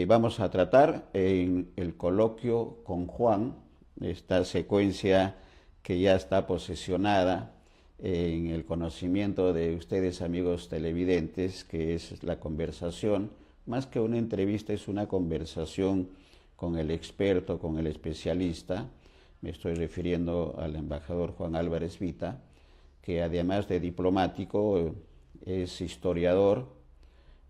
Vamos a tratar en el coloquio con Juan, esta secuencia que ya está posesionada en el conocimiento de ustedes, amigos televidentes, que es la conversación, más que una entrevista, es una conversación con el experto, con el especialista. Me estoy refiriendo al embajador Juan Álvarez Vita, que además de diplomático es historiador,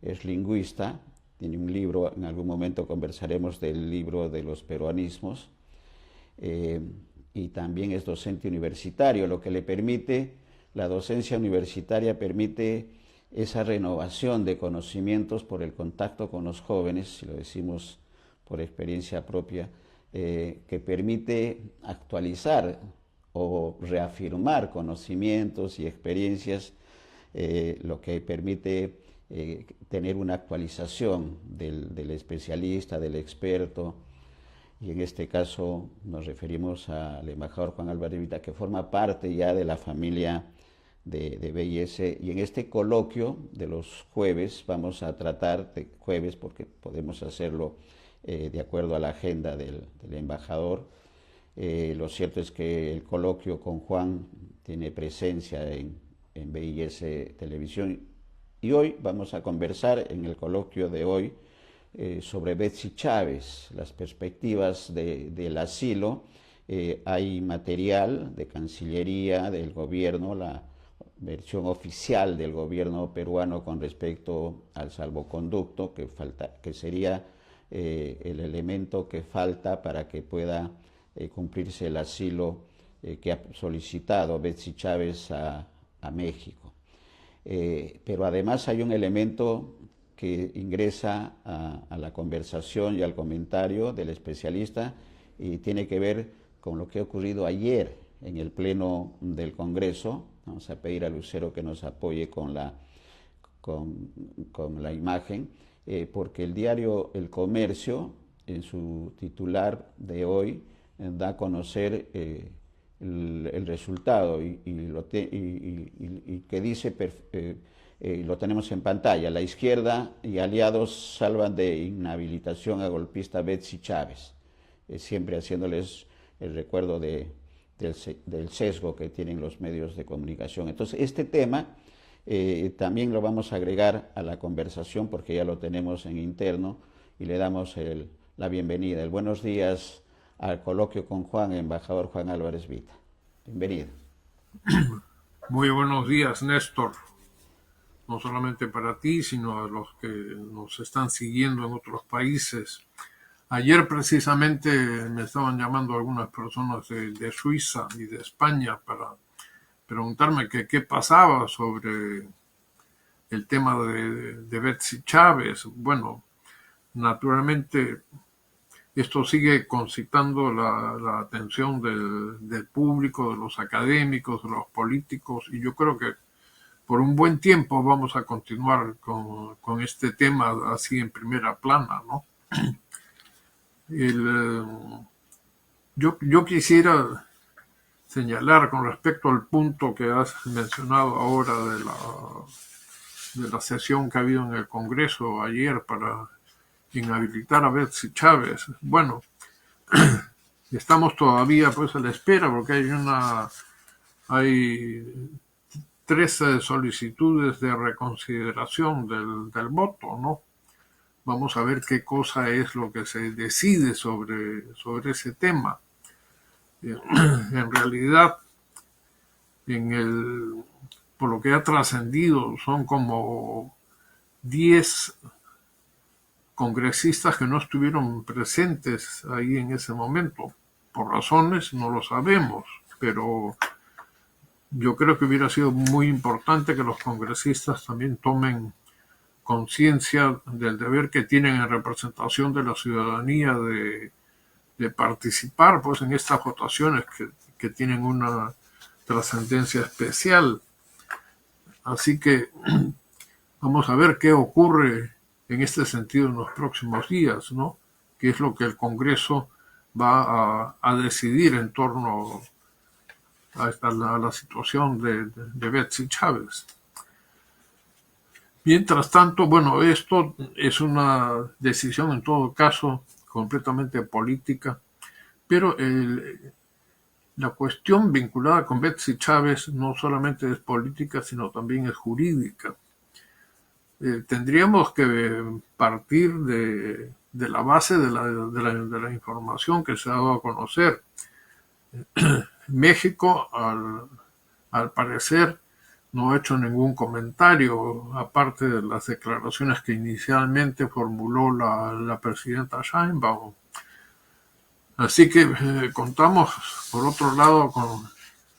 es lingüista, tiene un libro, en algún momento conversaremos del libro de los peruanismos, y también es docente universitario, lo que le permite, la docencia universitaria permite esa renovación de conocimientos por el contacto con los jóvenes, si lo decimos por experiencia propia, que permite actualizar o reafirmar conocimientos y experiencias, lo que permite tener una actualización del especialista, del experto, y en este caso nos referimos al embajador Juan Álvarez Vita, que forma parte ya de la familia de BIS, y en este coloquio de los jueves vamos a tratar, de jueves porque podemos hacerlo de acuerdo a la agenda del embajador. Lo cierto es que el coloquio con Juan tiene presencia en BIS Televisión, y hoy vamos a conversar en el coloquio de hoy sobre Betsy Chávez, las perspectivas del asilo. Hay material de Cancillería, del gobierno, la versión oficial del gobierno peruano con respecto al salvoconducto, que sería el elemento que falta para que pueda cumplirse el asilo que ha solicitado Betsy Chávez a México. Pero además hay un elemento que ingresa a la conversación y al comentario del especialista, y tiene que ver con lo que ha ocurrido ayer en el Pleno del Congreso. Vamos a pedir a Lucero que nos apoye con la imagen, porque el diario El Comercio, en su titular de hoy, da a conocer el resultado, y que dice, lo tenemos en pantalla: la izquierda y aliados salvan de inhabilitación a golpista Betsy Chávez, siempre haciéndoles el recuerdo del sesgo que tienen los medios de comunicación. Entonces, este tema también lo vamos a agregar a la conversación, porque ya lo tenemos en interno, y le damos la bienvenida, el buenos días al coloquio con Juan, embajador Juan Álvarez Vita. Bienvenido. Muy buenos días, Néstor. No solamente para ti, sino a los que nos están siguiendo en otros países. Ayer precisamente me estaban llamando algunas personas de Suiza y de España para preguntarme qué pasaba sobre el tema de Betsy Chávez. Bueno, naturalmente esto sigue concitando la atención del público, de los académicos, de los políticos, y yo creo que por un buen tiempo vamos a continuar con este tema así en primera plana, ¿no? El, yo quisiera señalar con respecto al punto que has mencionado ahora de la sesión que ha habido en el Congreso ayer para inhabilitar a Betsy Chávez. Bueno, estamos todavía pues a la espera, porque hay 13 solicitudes de reconsideración del voto, ¿no? Vamos a ver qué cosa es lo que se decide sobre ese tema. En realidad, por lo que ha trascendido, son como 10 congresistas que no estuvieron presentes ahí en ese momento. Por razones no lo sabemos, pero yo creo que hubiera sido muy importante que los congresistas también tomen conciencia del deber que tienen en representación de la ciudadanía de participar pues en estas votaciones que tienen una trascendencia especial. Así que vamos a ver qué ocurre en este sentido en los próximos días, ¿no? Qué es lo que el Congreso va a decidir en torno a la situación de Betsy Chávez. Mientras tanto, bueno, esto es una decisión en todo caso completamente política, pero la cuestión vinculada con Betsy Chávez no solamente es política, sino también es jurídica. Tendríamos que partir de la base de la información que se ha dado a conocer. México, al parecer, no ha hecho ningún comentario, aparte de las declaraciones que inicialmente formuló la presidenta Sheinbaum. Así que contamos, por otro lado, con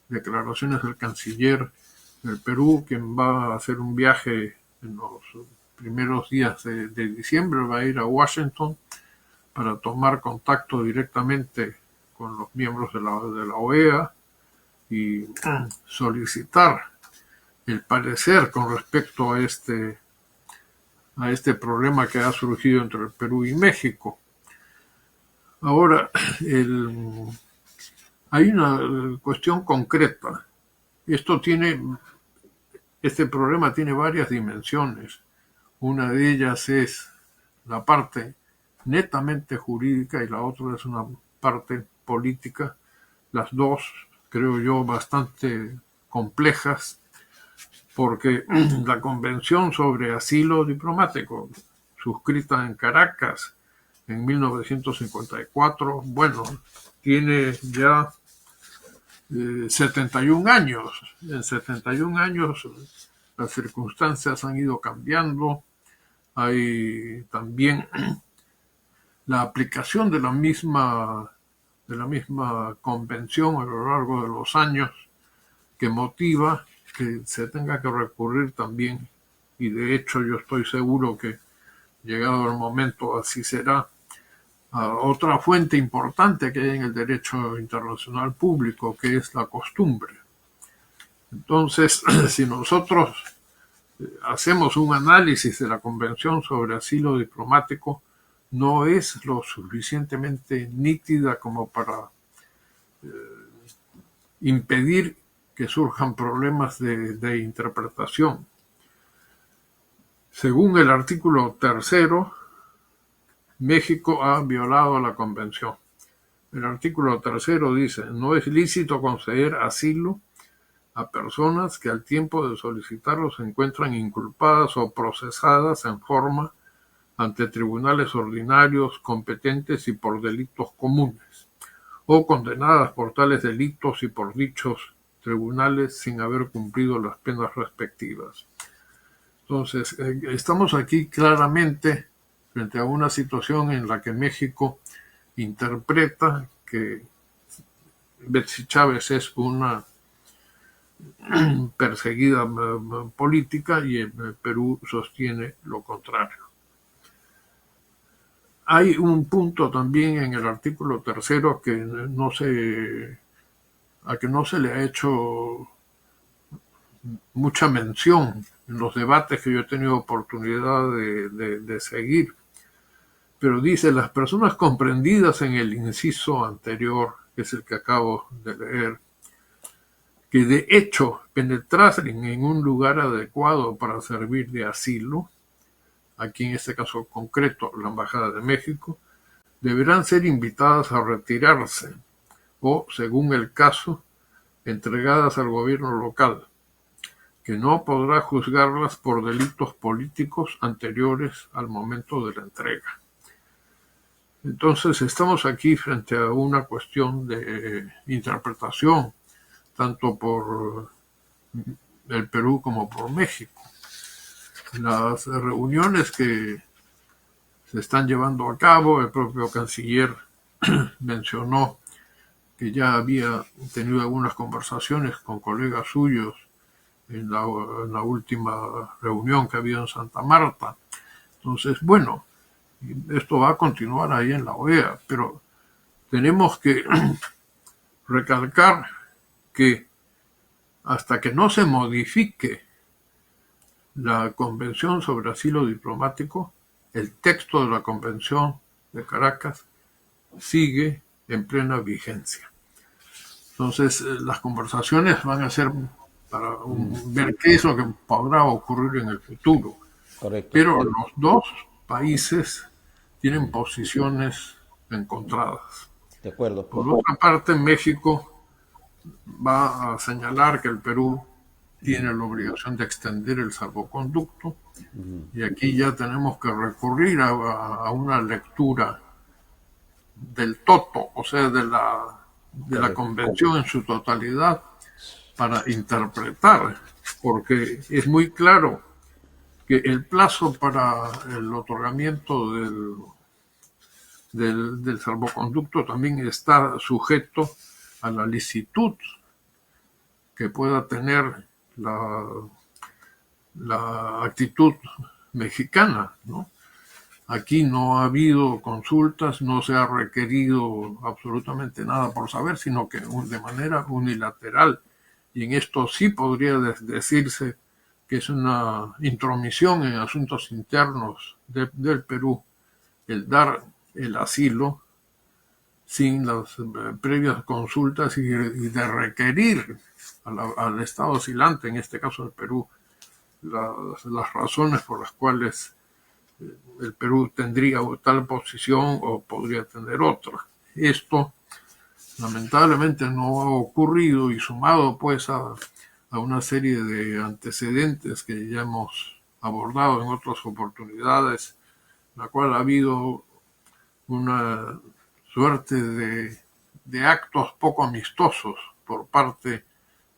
declaraciones del canciller del Perú, quien va a hacer un viaje en los primeros días de diciembre, va a ir a Washington para tomar contacto directamente con los miembros de la OEA y solicitar el parecer con respecto a este problema que ha surgido entre el Perú y México. Ahora, hay una cuestión concreta. Este problema tiene varias dimensiones. Una de ellas es la parte netamente jurídica y la otra es una parte política. Las dos, creo yo, bastante complejas, porque la Convención sobre Asilo Diplomático, suscrita en Caracas en 1954, bueno, tiene ya 71 años. En 71 años las circunstancias han ido cambiando. Hay también la aplicación de la misma convención a lo largo de los años que motiva que se tenga que recurrir también, y de hecho yo estoy seguro que llegado el momento así será, a otra fuente importante que hay en el derecho internacional público, que es la costumbre. Entonces, si nosotros hacemos un análisis de la Convención sobre Asilo Diplomático, no es lo suficientemente nítida como para impedir que surjan problemas de interpretación. Según el artículo 3, México ha violado la Convención. El artículo 3 dice: no es lícito conceder asilo a personas que al tiempo de solicitarlo se encuentran inculpadas o procesadas en forma ante tribunales ordinarios competentes y por delitos comunes, o condenadas por tales delitos y por dichos tribunales sin haber cumplido las penas respectivas. Entonces, estamos aquí claramente frente a una situación en la que México interpreta que Betsy Chávez es una perseguida política y el Perú sostiene lo contrario. Hay un punto también en el artículo 3 a que no se le ha hecho mucha mención en los debates que yo he tenido oportunidad de seguir, pero dice: las personas comprendidas en el inciso anterior, que es el que acabo de leer, que de hecho penetrasen en un lugar adecuado para servir de asilo, aquí en este caso concreto la Embajada de México, deberán ser invitadas a retirarse o, según el caso, entregadas al gobierno local, que no podrá juzgarlas por delitos políticos anteriores al momento de la entrega. Entonces estamos aquí frente a una cuestión de interpretación, tanto por el Perú como por México. Las reuniones que se están llevando a cabo, el propio canciller mencionó que ya había tenido algunas conversaciones con colegas suyos en la última reunión que había en Santa Marta. Entonces, bueno, esto va a continuar ahí en la OEA, pero tenemos que recalcar que hasta que no se modifique la Convención sobre Asilo Diplomático, el texto de la Convención de Caracas sigue en plena vigencia. Entonces, las conversaciones van a ser para ver qué es lo que podrá ocurrir en el futuro. Correcto. pero los dos países tienen posiciones encontradas. De acuerdo. Por otra parte, México va a señalar que el Perú tiene la obligación de extender el salvoconducto y aquí ya tenemos que recurrir a una lectura del toto, o sea, de la convención en su totalidad para interpretar, porque es muy claro que el plazo para el otorgamiento del salvoconducto también está sujeto a la licitud que pueda tener la actitud mexicana, ¿no? Aquí no ha habido consultas, no se ha requerido absolutamente nada por saber, sino que de manera unilateral, y en esto sí podría decirse que es una intromisión en asuntos internos del Perú, el dar el asilo sin las previas consultas y de requerir al Estado asilante, en este caso el Perú, las razones por las cuales el Perú tendría tal posición o podría tener otra. Esto lamentablemente no ha ocurrido y sumado pues a una serie de antecedentes que ya hemos abordado en otras oportunidades, en la cual ha habido una suerte de actos poco amistosos por parte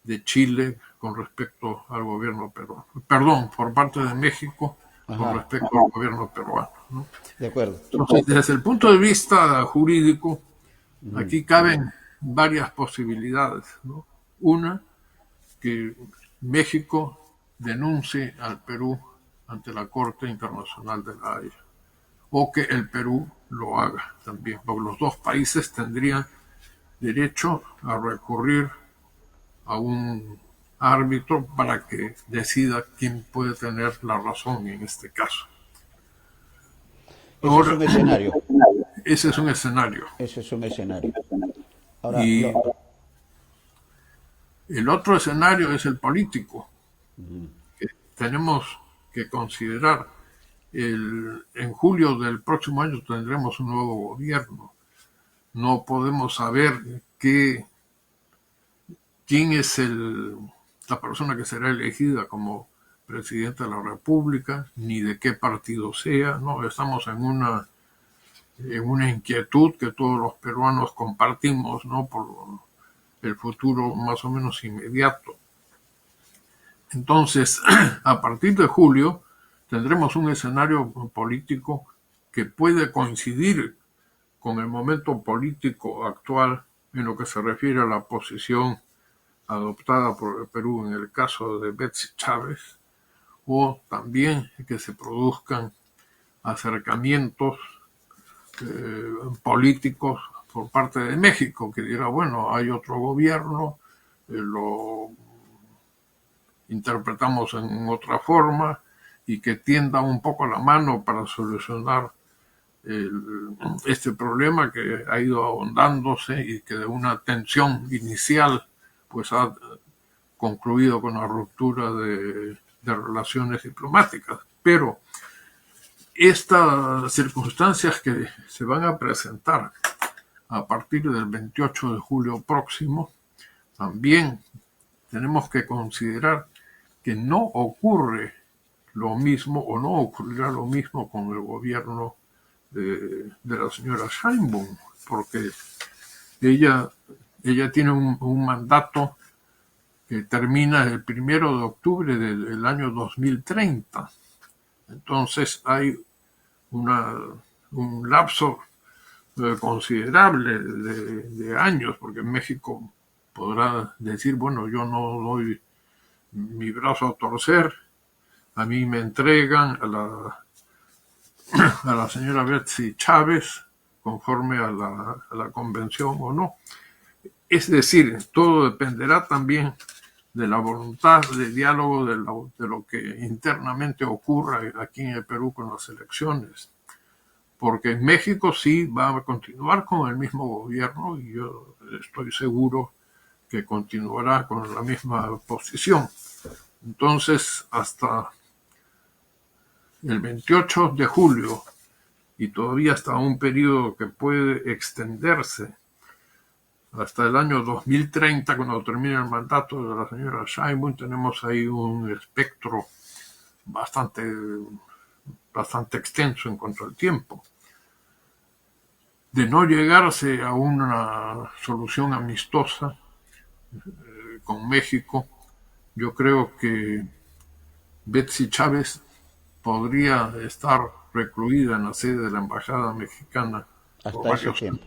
de Chile con respecto al gobierno peruano, perdón, por parte de México con Ajá. respecto al gobierno peruano, ¿no? De acuerdo. Entonces, desde el punto de vista jurídico, aquí caben varias posibilidades, ¿no? Una, que México denuncie al Perú ante la Corte Internacional de la Haya, o que el Perú lo haga también, porque los dos países tendrían derecho a recurrir a un árbitro para que decida quién puede tener la razón en este caso. Ese es Ahora, un escenario. ese es un escenario. Ese es un escenario. Ahora, Y el otro escenario es el político. Que tenemos que considerar. En julio del próximo año tendremos un nuevo gobierno. No podemos saber quién es la persona que será elegida como presidente de la República, ni de qué partido sea. No, estamos en una inquietud que todos los peruanos compartimos, ¿no? Por el futuro más o menos inmediato. Entonces, a partir de julio tendremos un escenario político que puede coincidir con el momento político actual en lo que se refiere a la posición adoptada por el Perú en el caso de Betsy Chávez, o también que se produzcan acercamientos políticos por parte de México, que dirá, bueno, hay otro gobierno, lo interpretamos en otra forma y que tienda un poco la mano para solucionar este problema que ha ido ahondándose y que de una tensión inicial pues ha concluido con la ruptura de relaciones diplomáticas. Pero estas circunstancias que se van a presentar a partir del 28 de julio próximo, también tenemos que considerar que no ocurre lo mismo o no ocurrirá lo mismo con el gobierno de la señora Sheinbaum, porque ella tiene un mandato que termina el 1 de octubre del año 2030. Entonces hay un lapso considerable de años, porque México podrá decir, bueno, yo no doy mi brazo a torcer, a mí me entregan a la señora Betsy Chávez conforme a la convención o no. Es decir, todo dependerá también de la voluntad de diálogo de lo que internamente ocurra aquí en el Perú con las elecciones. Porque en México sí va a continuar con el mismo gobierno y yo estoy seguro que continuará con la misma posición. Entonces, hasta el 28 de julio y todavía hasta un periodo que puede extenderse hasta el año 2030, cuando termine el mandato de la señora Sheinbaum. Tenemos ahí un espectro bastante extenso en cuanto al tiempo. De no llegarse a una solución amistosa con México, yo creo que Betsy Chávez podría estar recluida en la sede de la embajada mexicana por Hasta ese varios años. tiempo.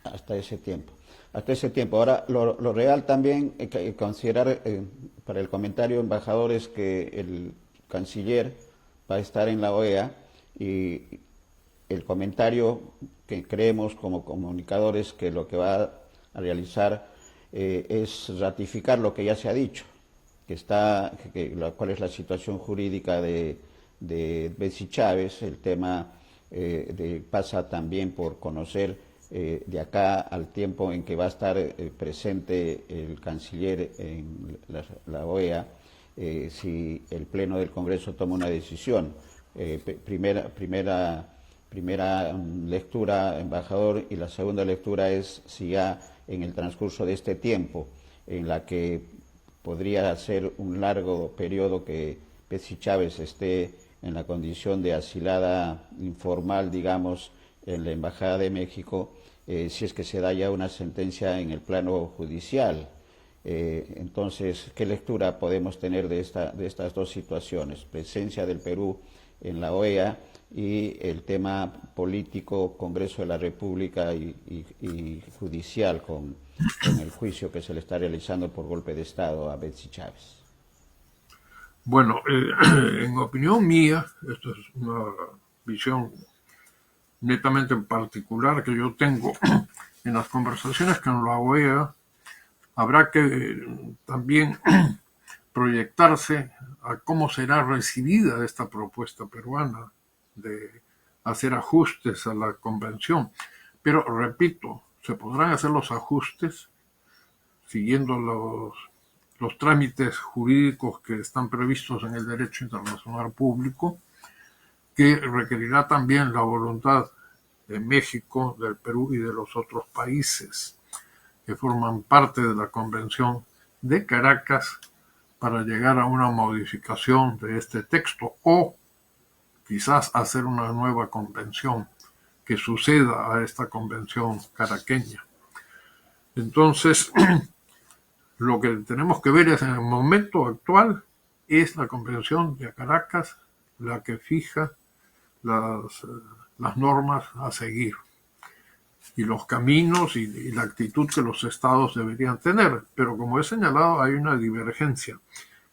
Hasta ese tiempo. Hasta ese tiempo. Ahora, lo real también, considerar para el comentario, embajador, es que el canciller va a estar en la OEA y el comentario que creemos como comunicadores que lo que va a realizar es ratificar lo que ya se ha dicho, cuál es la situación jurídica de Betsy Chávez. El tema pasa también por conocer de acá al tiempo en que va a estar presente el canciller en la OEA, si el Pleno del Congreso toma una decisión. Primera lectura, embajador, y la segunda lectura es si ya en el transcurso de este tiempo, en la que podría ser un largo periodo que Betsy Chávez esté en la condición de asilada informal, digamos, en la Embajada de México, si es que se da ya una sentencia en el plano judicial. Entonces, ¿qué lectura podemos tener de estas dos situaciones? Presencia del Perú en la OEA y el tema político, Congreso de la República y judicial con el juicio que se le está realizando por golpe de Estado a Betsy Chávez. Bueno, en opinión mía, esto es una visión netamente en particular que yo tengo en las conversaciones con la OEA, habrá que también proyectarse a cómo será recibida esta propuesta peruana de hacer ajustes a la convención. Pero, repito, se podrán hacer los ajustes siguiendo los trámites jurídicos que están previstos en el derecho internacional público, que requerirá también la voluntad de México, del Perú y de los otros países que forman parte de la Convención de Caracas para llegar a una modificación de este texto o quizás hacer una nueva convención que suceda a esta convención caraqueña. Entonces, lo que tenemos que ver es en el momento actual es la Convención de Caracas la que fija las normas a seguir y los caminos y la actitud que los estados deberían tener. Pero como he señalado, hay una divergencia.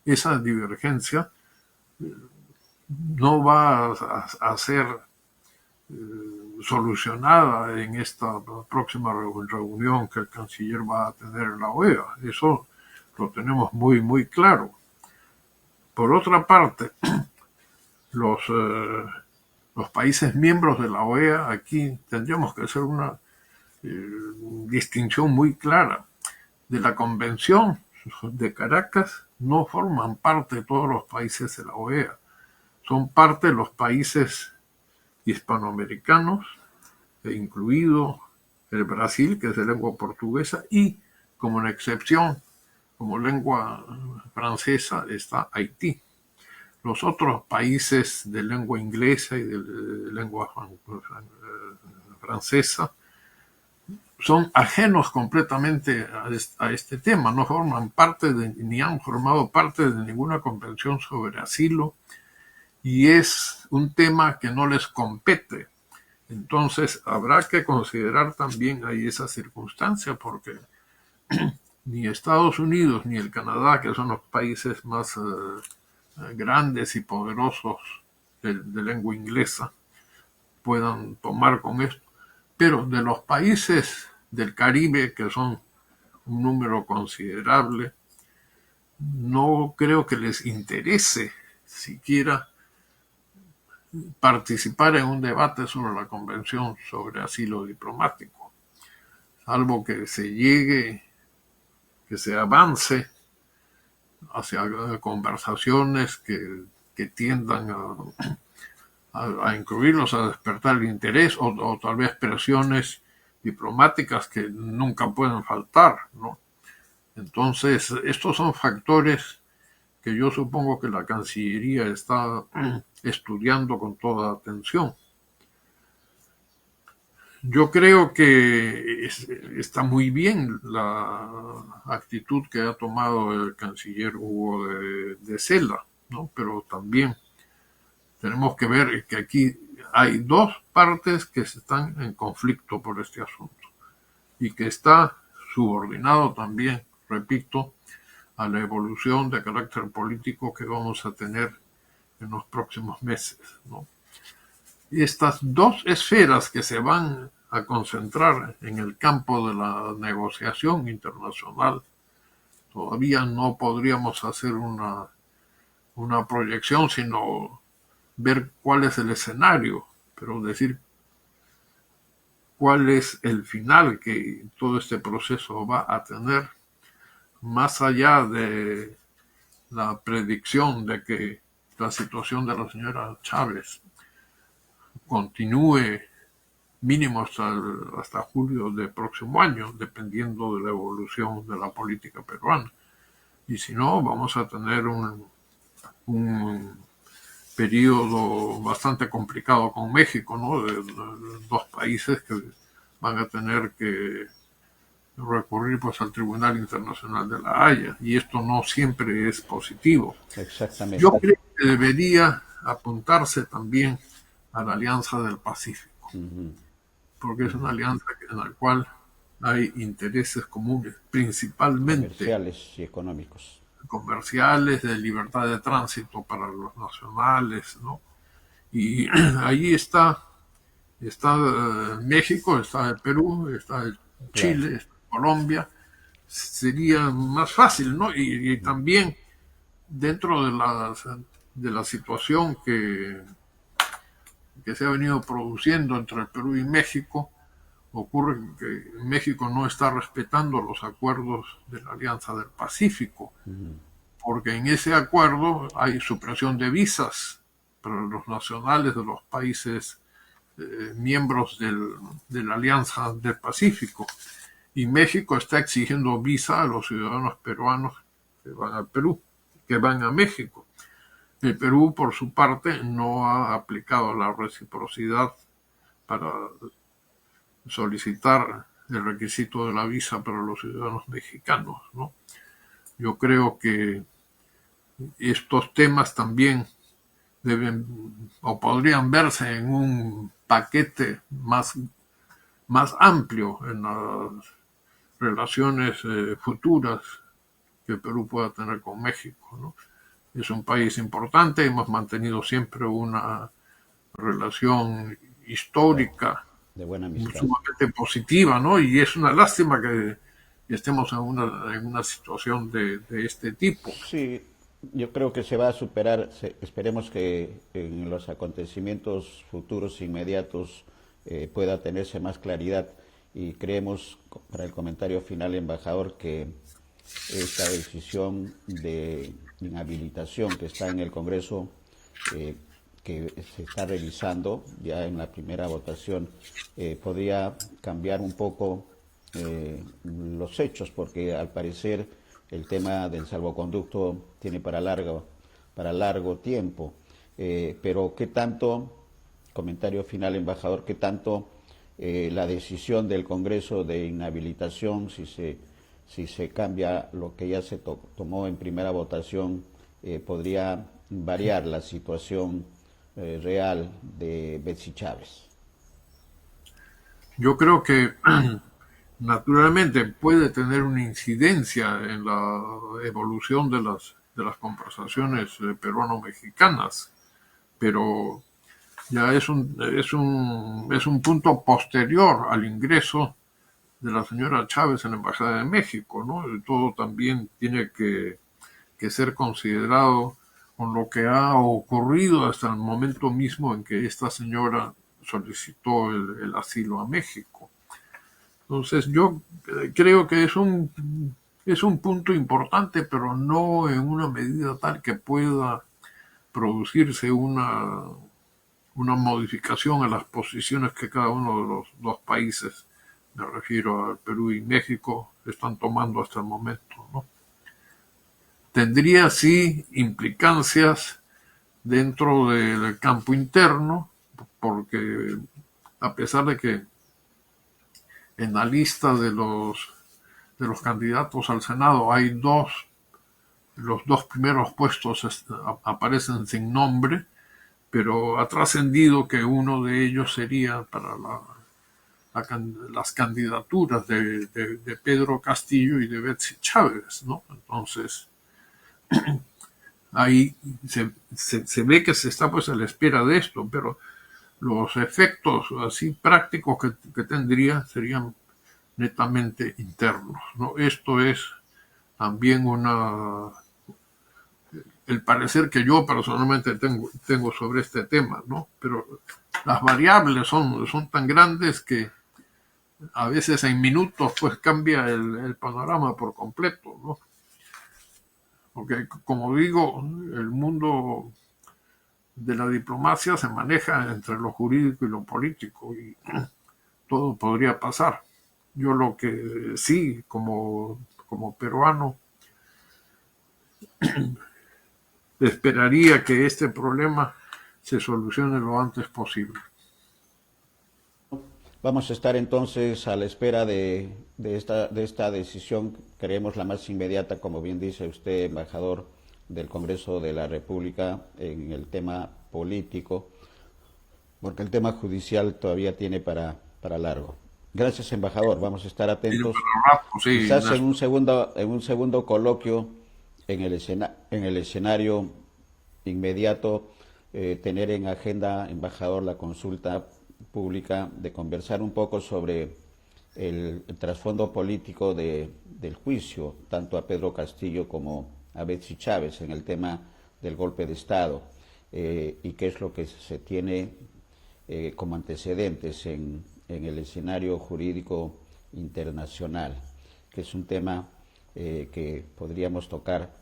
Esa divergencia no va a ser solucionada en esta próxima reunión que el canciller va a tener en la OEA. Eso lo tenemos muy claro. Por otra parte, los países miembros de la OEA, aquí tendríamos que hacer una distinción muy clara. De la Convención de Caracas no forman parte todos los países de la OEA. Son parte de los países hispanoamericanos, incluido el Brasil, que es de lengua portuguesa, y como una excepción, como lengua francesa, está Haití. Los otros países de lengua inglesa y de lengua francesa son ajenos completamente a este tema, no forman parte ni han formado parte de ninguna convención sobre asilo, y es un tema que no les compete. Entonces habrá que considerar también ahí esa circunstancia, porque ni Estados Unidos ni el Canadá, que son los países más grandes y poderosos de lengua inglesa, puedan tomar con esto. Pero de los países del Caribe, que son un número considerable, no creo que les interese siquiera participar en un debate sobre la Convención sobre Asilo Diplomático, salvo que se avance hacia conversaciones que que tiendan a incluirlos, a despertar el interés o tal vez presiones diplomáticas que nunca pueden faltar, ¿no? Entonces, estos son factores que yo supongo que la Cancillería está estudiando con toda atención. Yo creo que está muy bien la actitud que ha tomado el canciller Hugo de Sela, ¿no? Pero también tenemos que ver que aquí hay dos partes que están en conflicto por este asunto y que está subordinado también, repito, a la evolución de carácter político que vamos a tener en los próximos meses, ¿no? Y estas dos esferas que se van a concentrar en el campo de la negociación internacional, todavía no podríamos hacer una proyección, sino ver cuál es el escenario, pero decir cuál es el final que todo este proceso va a tener, más allá de la predicción de que la situación de la señora Chávez continúe mínimo hasta julio del próximo año, dependiendo de la evolución de la política peruana. Y si no, vamos a tener un periodo bastante complicado con México, ¿no? De dos países que van a tener que recurrir pues al Tribunal Internacional de la Haya, y esto no siempre es positivo. Exactamente. Yo creo que debería apuntarse también a la Alianza del Pacífico, porque es una alianza en la cual hay intereses comunes, principalmente Comerciales y económicos. comerciales, de libertad de tránsito para los nacionales, ¿no? Y ahí está México, está el Perú, está el Chile, Claro. está Colombia. Sería más fácil, ¿no? Y también dentro de la situación que se ha venido produciendo entre el Perú y México, ocurre que México no está respetando los acuerdos de la Alianza del Pacífico, porque en ese acuerdo hay supresión de visas para los nacionales de los países miembros de la Alianza del Pacífico. Y México está exigiendo visa a los ciudadanos peruanos que van al Perú, que van a México. El Perú, por su parte, no ha aplicado la reciprocidad para solicitar el requisito de la visa para los ciudadanos mexicanos, ¿no? Yo creo que estos temas también deben o podrían verse en un paquete más amplio en las relaciones futuras que Perú pueda tener con México, ¿no? Es un país importante, hemos mantenido siempre una relación histórica De buena amistad. sumamente positiva, ¿no? Y es una lástima que estemos en una situación de este tipo. Sí, yo creo que se va a superar, esperemos que en los acontecimientos futuros inmediatos pueda tenerse más claridad y creemos, para el comentario final, embajador, que esta decisión de inhabilitación que está en el Congreso, que se está revisando ya en la primera votación, podría cambiar un poco los hechos, porque al parecer el tema del salvoconducto tiene para largo tiempo. Pero qué tanto, comentario final, embajador, qué tanto la decisión del Congreso de inhabilitación, si se cambia lo que ya se tomó en primera votación, podría variar la situación real de Betsy Chávez. Yo creo que naturalmente puede tener una incidencia en la evolución de las conversaciones peruano-mexicanas, pero ya es un punto posterior al ingreso de la señora Chávez en la Embajada de México, ¿no? Todo también tiene que ser considerado con lo que ha ocurrido hasta el momento mismo en que esta señora solicitó el asilo a México. Entonces yo creo que es un punto importante, pero no en una medida tal que pueda producirse una modificación a las posiciones que cada uno de los dos países, me refiero al Perú y México, están tomando hasta el momento, ¿no? Tendría sí implicancias dentro del campo interno, porque a pesar de que en la lista de los candidatos al Senado hay los dos primeros puestos aparecen sin nombre, pero ha trascendido que uno de ellos sería para las candidaturas de Pedro Castillo y de Betsy Chávez, ¿no? Entonces, ahí se ve que se está pues a la espera de esto, pero los efectos así prácticos que tendría serían netamente internos, ¿no? Esto es también el parecer que yo personalmente tengo sobre este tema, ¿no? Pero las variables son tan grandes que a veces en minutos pues cambia el panorama por completo, ¿no? Porque como digo, el mundo de la diplomacia se maneja entre lo jurídico y lo político y todo podría pasar. Yo lo que sí, como peruano, esperaría que este problema se solucione lo antes posible. Vamos a estar entonces a la espera de esta decisión, creemos la más inmediata, como bien dice usted, embajador del Congreso de la República, en el tema político, porque el tema judicial todavía tiene para largo. Gracias, embajador, vamos a estar atentos. Sí, Quizás en un segundo coloquio en el escenario inmediato, tener en agenda, embajador, la consulta pública, de conversar un poco sobre el trasfondo político del juicio, tanto a Pedro Castillo como a Betsy Chávez, en el tema del golpe de Estado, y qué es lo que se tiene como antecedentes en el escenario jurídico internacional, que es un tema que podríamos tocar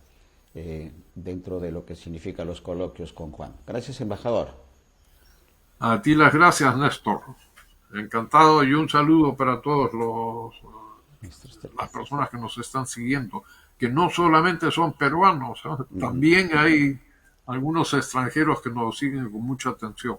dentro de lo que significan los coloquios con Juan. Gracias, embajador. A ti las gracias, Néstor. Encantado y un saludo para todos las personas que nos están siguiendo, que no solamente son peruanos, ¿eh? También hay algunos extranjeros que nos siguen con mucha atención.